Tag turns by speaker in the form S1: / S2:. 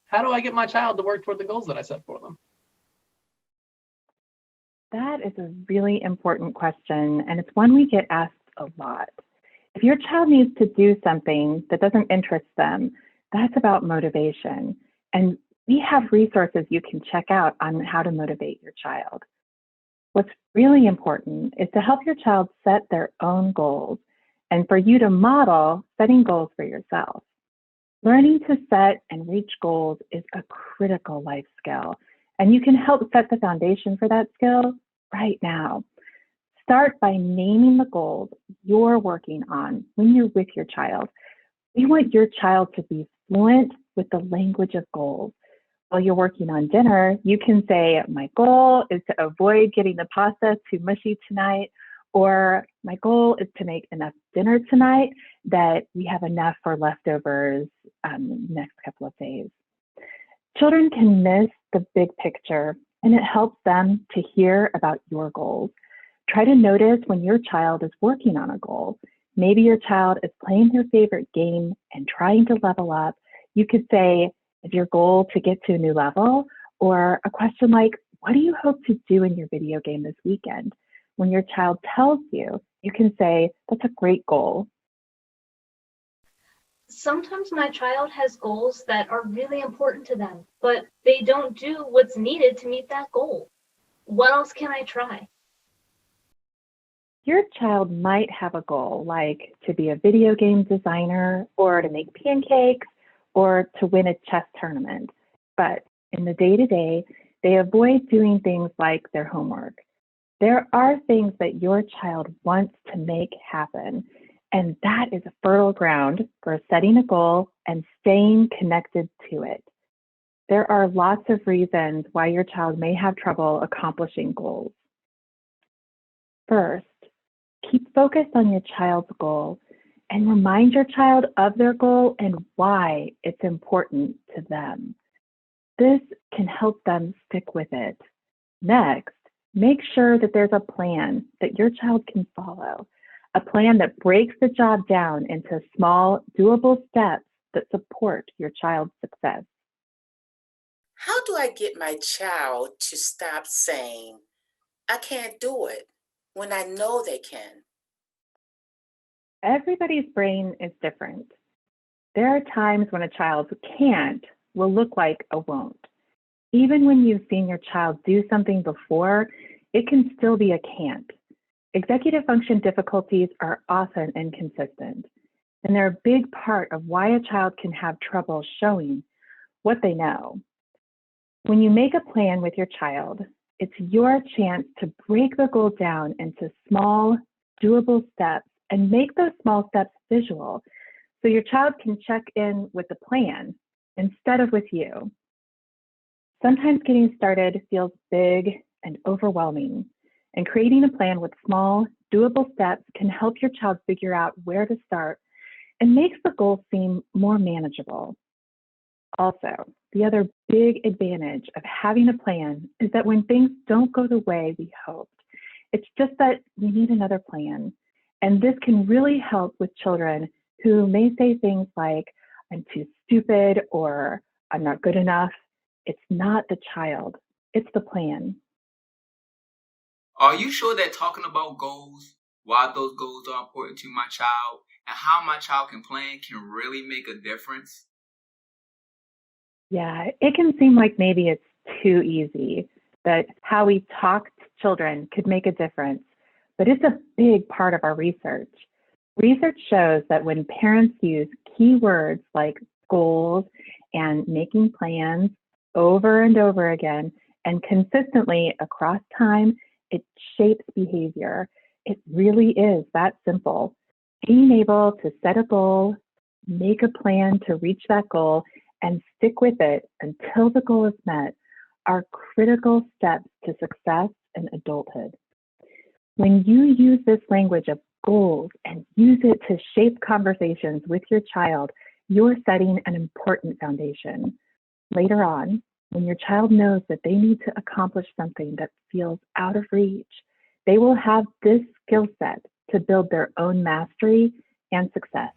S1: How do I get my child to work toward the goals that I set for them?
S2: That is a really important question, and it's one we get asked a lot. If your child needs to do something that doesn't interest them, that's about motivation. And we have resources you can check out on how to motivate your child. What's really important is to help your child set their own goals and for you to model setting goals for yourself. Learning to set and reach goals is a critical life skill, and you can help set the foundation for that skill right now. Start by naming the goals you're working on when you're with your child. We want your child to be fluent with the language of goals. While you're working on dinner, you can say, my goal is to avoid getting the pasta too mushy tonight, or my goal is to make enough dinner tonight that we have enough for leftovers next couple of days. Children can miss the big picture, and it helps them to hear about your goals. Try to notice when your child is working on a goal. Maybe your child is playing their favorite game and trying to level up. You could say, is your goal to get to a new level? Or a question like, what do you hope to do in your video game this weekend? When your child tells you, you can say, that's a great goal.
S3: Sometimes my child has goals that are really important to them, but they don't do what's needed to meet that goal. What else can I try?
S2: Your child might have a goal like to be a video game designer or to make pancakes or to win a chess tournament. But in the day-to-day, they avoid doing things like their homework. There are things that your child wants to make happen, and that is a fertile ground for setting a goal and staying connected to it. There are lots of reasons why your child may have trouble accomplishing goals. First, keep focused on your child's goal and remind your child of their goal and why it's important to them. This can help them stick with it. Next, make sure that there's a plan that your child can follow, a plan that breaks the job down into small, doable steps that support your child's success.
S4: How do I get my child to stop saying, I can't do it, when I know they can?
S2: Everybody's brain is different. There are times when a child's can't will look like a won't. Even when you've seen your child do something before, it can still be a can't. Executive function difficulties are often inconsistent, and they're a big part of why a child can have trouble showing what they know. When you make a plan with your child, it's your chance to break the goal down into small, doable steps and make those small steps visual so your child can check in with the plan instead of with you. Sometimes getting started feels big and overwhelming, and creating a plan with small, doable steps can help your child figure out where to start and makes the goal seem more manageable. Also, the other big advantage of having a plan is that when things don't go the way we hoped, it's just that we need another plan. And this can really help with children who may say things like, I'm too stupid or I'm not good enough. It's not the child, it's the plan.
S5: Are you sure that talking about goals, why those goals are important to my child, and how my child can plan can really make a difference?
S2: Yeah, it can seem like maybe it's too easy, that how we talk to children could make a difference, but it's a big part of our research. Research shows that when parents use key words like goals and making plans over and over again and consistently across time, it shapes behavior. It really is that simple. Being able to set a goal, make a plan to reach that goal, and stick with it until the goal is met are critical steps to success in adulthood. When you use this language of goals and use it to shape conversations with your child, you're setting an important foundation. Later on, when your child knows that they need to accomplish something that feels out of reach, they will have this skill set to build their own mastery and success.